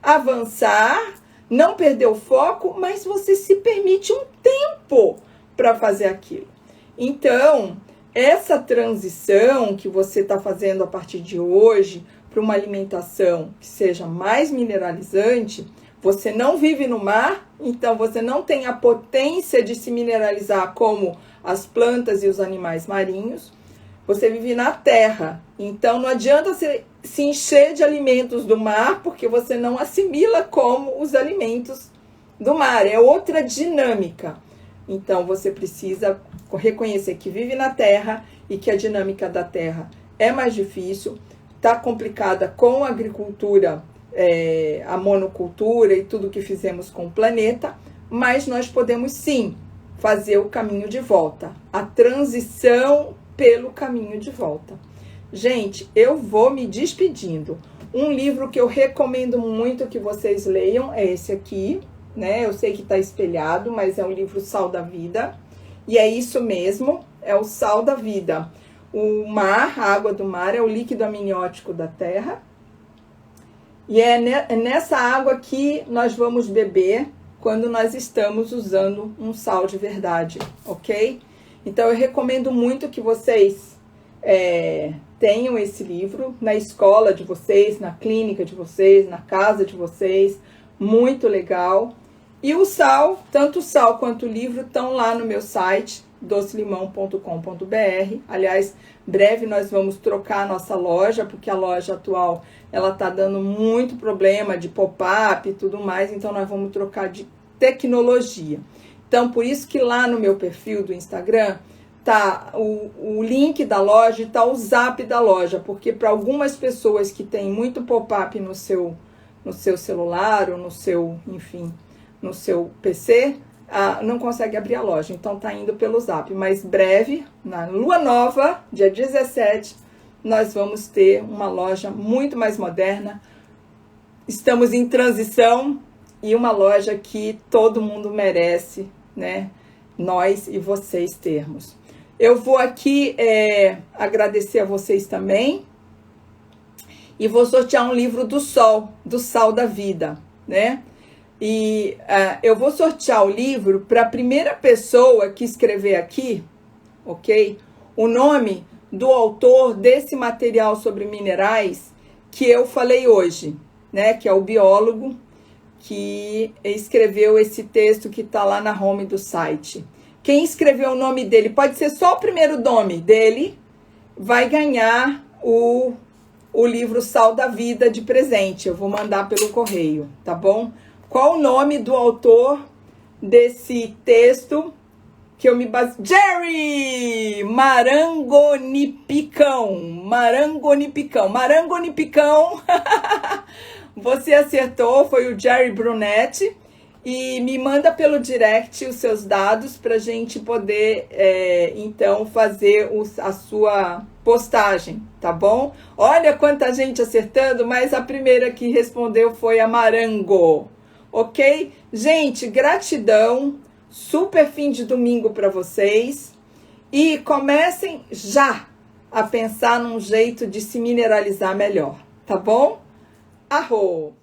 avançar, não perder o foco, mas você se permite um tempo para fazer aquilo. Então, essa transição que você está fazendo a partir de hoje para uma alimentação que seja mais mineralizante, você não vive no mar, então você não tem a potência de se mineralizar como as plantas e os animais marinhos. Você vive na terra, então não adianta você se encher de alimentos do mar, porque você não assimila como os alimentos do mar, é outra dinâmica. Então, você precisa reconhecer que vive na terra e que a dinâmica da terra é mais difícil, está complicada com a agricultura, a monocultura e tudo que fizemos com o planeta, mas nós podemos sim fazer o caminho de volta, a transição pelo caminho de volta. Gente, eu vou me despedindo. Um livro que eu recomendo muito que vocês leiam é esse aqui, né? Eu sei que está espelhado, mas é um livro Sal da Vida. E é isso mesmo, é o sal da vida. O mar, a água do mar, é o líquido amniótico da terra. E é nessa água que nós vamos beber quando nós estamos usando um sal de verdade, ok? Então, eu recomendo muito que vocês tenham esse livro na escola de vocês, na clínica de vocês, na casa de vocês. Muito legal. E o sal, tanto o sal quanto o livro, estão lá no meu site, docelimão.com.br. Aliás, breve nós vamos trocar a nossa loja, porque a loja atual, ela tá dando muito problema de pop-up e tudo mais, então nós vamos trocar de tecnologia. Então, por isso que lá no meu perfil do Instagram, tá o link da loja e tá o zap da loja, porque para algumas pessoas que têm muito pop-up no seu celular ou no seu, enfim, no seu PC, não consegue abrir a loja, então tá indo pelo zap. Mas breve, na lua nova, dia 17, nós vamos ter uma loja muito mais moderna. Estamos em transição e uma loja que todo mundo merece, né? Nós e vocês termos. Eu vou aqui agradecer a vocês também e vou sortear um livro do Sal da Vida, né? E eu vou sortear o livro para a primeira pessoa que escrever aqui, ok? O nome do autor desse material sobre minerais que eu falei hoje, né? Que é o biólogo que escreveu esse texto que está lá na home do site. Quem escreveu o nome dele, pode ser só o primeiro nome dele, vai ganhar o livro Sal da Vida de presente. Eu vou mandar pelo correio, tá bom? Qual o nome do autor desse texto que eu me baseei? Jerry Marangonipicão. Você acertou, foi o Jerry Brunetti. E me manda pelo direct os seus dados para a gente poder, então, fazer a sua postagem, tá bom? Olha quanta gente acertando, mas a primeira que respondeu foi a Marango, ok? Gente, gratidão, super fim de domingo para vocês e comecem já a pensar num jeito de se mineralizar melhor, tá bom? Arro!